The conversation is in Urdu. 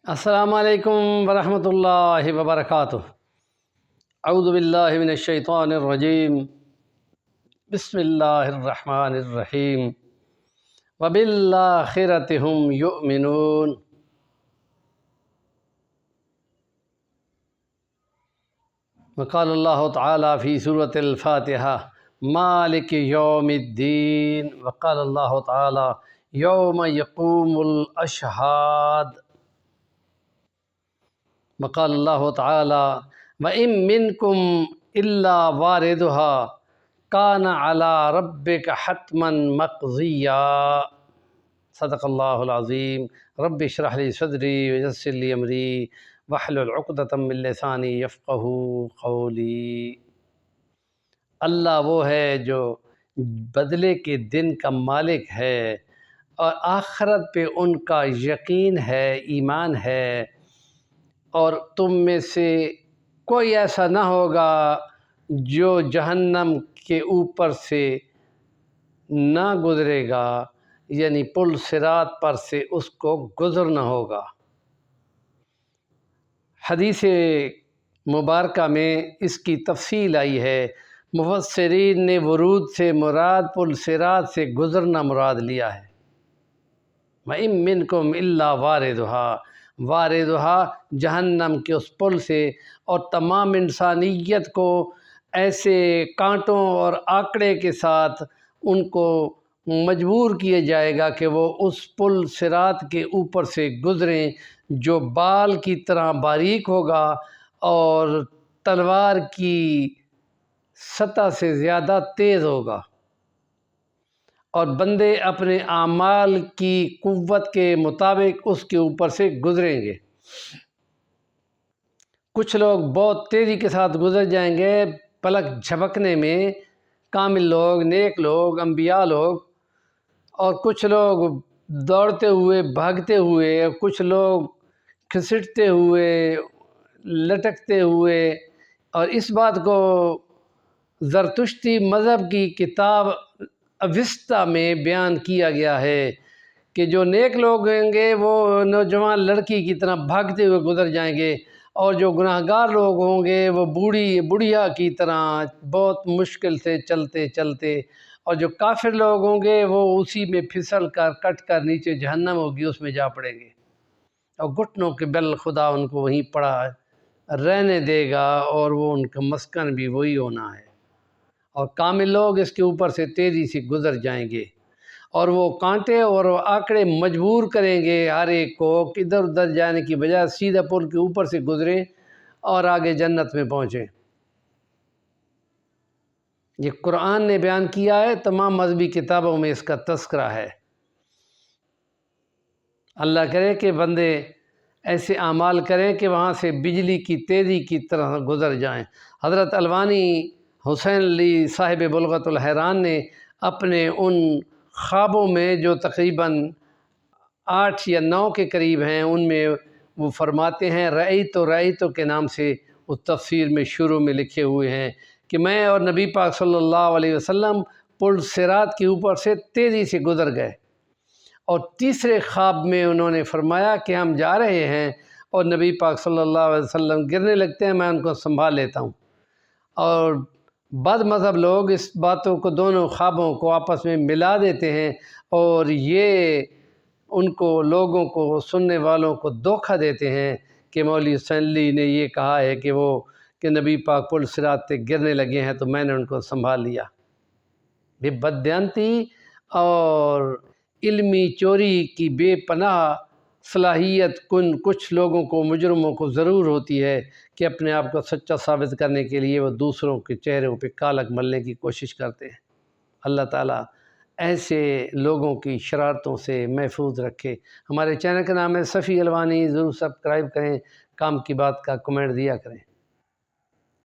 السلام علیکم ورحمۃ اللہ وبرکاتہ۔ اعوذ باللہ من الشیطان الرجیم، بسم اللہ الرحمن الرحیم، وبالآخرۃ ھم یؤمنون۔ وقال اللہ تعالیٰ فی سورۃ الفاتحہ مالک یوم الدین، وقال اللہ تعالیٰ یوم یقوم الاشہاد، وقال اللہ تعالیٰ وَإِن مِّنكُمْ إِلَّا وَارِدُهَا كَانَ عَلَىٰ رَبِّكَ حَتْمًا مَّقْضِيًّا۔ صدق اللہ العظیم۔ رب اشرح لی صدری ویسر لی امری واحلل عقدۃ من لسانی یفقہوا قولی۔ اللہ وہ ہے جو بدلے کے دن کا مالک ہے اور آخرت پہ ان کا یقین ہے، ایمان ہے، اور تم میں سے کوئی ایسا نہ ہوگا جو جہنم کے اوپر سے نہ گزرے گا، یعنی پل صراط پر سے اس کو گزرنا ہوگا۔ حدیث مبارکہ میں اس کی تفصیل آئی ہے۔ مفسرین نے ورود سے مراد پل صراط سے گزرنا مراد لیا ہے۔ وَإِن مِّنكُمْ إِلَّا وَارِدُهَا، واردها جہنم کے اس پل سے، اور تمام انسانیت کو ایسے کانٹوں اور آکڑے کے ساتھ ان کو مجبور کیا جائے گا کہ وہ اس پل صراط کے اوپر سے گزریں جو بال کی طرح باریک ہوگا اور تلوار کی سطح سے زیادہ تیز ہوگا، اور بندے اپنے اعمال کی قوت کے مطابق اس کے اوپر سے گزریں گے۔ کچھ لوگ بہت تیزی کے ساتھ گزر جائیں گے، پلک جھپکنے میں، کامل لوگ، نیک لوگ، انبیاء لوگ، اور کچھ لوگ دوڑتے ہوئے، بھاگتے ہوئے، کچھ لوگ کھسٹتے ہوئے، لٹکتے ہوئے۔ اور اس بات کو زرتشتی مذہب کی کتاب اوسطی میں بیان کیا گیا ہے کہ جو نیک لوگ ہوں گے وہ نوجوان لڑکی کی طرح بھاگتے ہوئے گزر جائیں گے، اور جو گناہ گار لوگ ہوں گے وہ بوڑھیا کی طرح بہت مشکل سے چلتے چلتے، اور جو کافر لوگ ہوں گے وہ اسی میں پھسل کر کٹ کر نیچے جہنم ہوگی اس میں جا پڑیں گے، اور گھٹنوں کے بل خدا ان کو وہیں پڑا رہنے دے گا، اور وہ ان کا مسکن بھی وہی ہونا ہے۔ اور کامل لوگ اس کے اوپر سے تیزی سے گزر جائیں گے، اور وہ کانٹے اور آکڑے مجبور کریں گے ہر ایک کو کہ ادھر ادھر جانے کی بجائے سیدھا پل کے اوپر سے گزریں اور آگے جنت میں پہنچیں۔ یہ قرآن نے بیان کیا ہے، تمام مذہبی کتابوں میں اس کا تذکرہ ہے۔ اللہ کرے کہ بندے ایسے اعمال کریں کہ وہاں سے بجلی کی تیزی کی طرح گزر جائیں۔ حضرت الوانی حسین علی صاحب بلغت الحیران نے اپنے ان خوابوں میں جو تقریباً 8 یا 9 کے قریب ہیں، ان میں وہ فرماتے ہیں رأیتو کے نام سے اس تفسیر میں شروع میں لکھے ہوئے ہیں کہ میں اور نبی پاک صلی اللہ علیہ وسلم پل صراط کے اوپر سے تیزی سے گزر گئے، اور تیسرے خواب میں انہوں نے فرمایا کہ ہم جا رہے ہیں اور نبی پاک صلی اللہ علیہ وسلم گرنے لگتے ہیں، میں ان کو سنبھال لیتا ہوں۔ اور بد مذہب لوگ اس باتوں کو، دونوں خوابوں کو آپس میں ملا دیتے ہیں، اور یہ ان کو، لوگوں کو، سننے والوں کو دھوکہ دیتے ہیں کہ مولوی حسین علی نے یہ کہا ہے کہ نبی پاک پل صراط سے گرنے لگے ہیں تو میں نے ان کو سنبھال لیا۔ یہ بددیانتی اور علمی چوری کی بے پناہ صلاحیت کچھ لوگوں کو، مجرموں کو ضرور ہوتی ہے کہ اپنے آپ کو سچا ثابت کرنے کے لیے وہ دوسروں کے چہروں پہ کالک ملنے کی کوشش کرتے ہیں۔ اللہ تعالیٰ ایسے لوگوں کی شرارتوں سے محفوظ رکھے۔ ہمارے چینل کا نام ہے صفی الوانی، ضرور سبسکرائب کریں، کام کی بات کا کمنٹ دیا کریں۔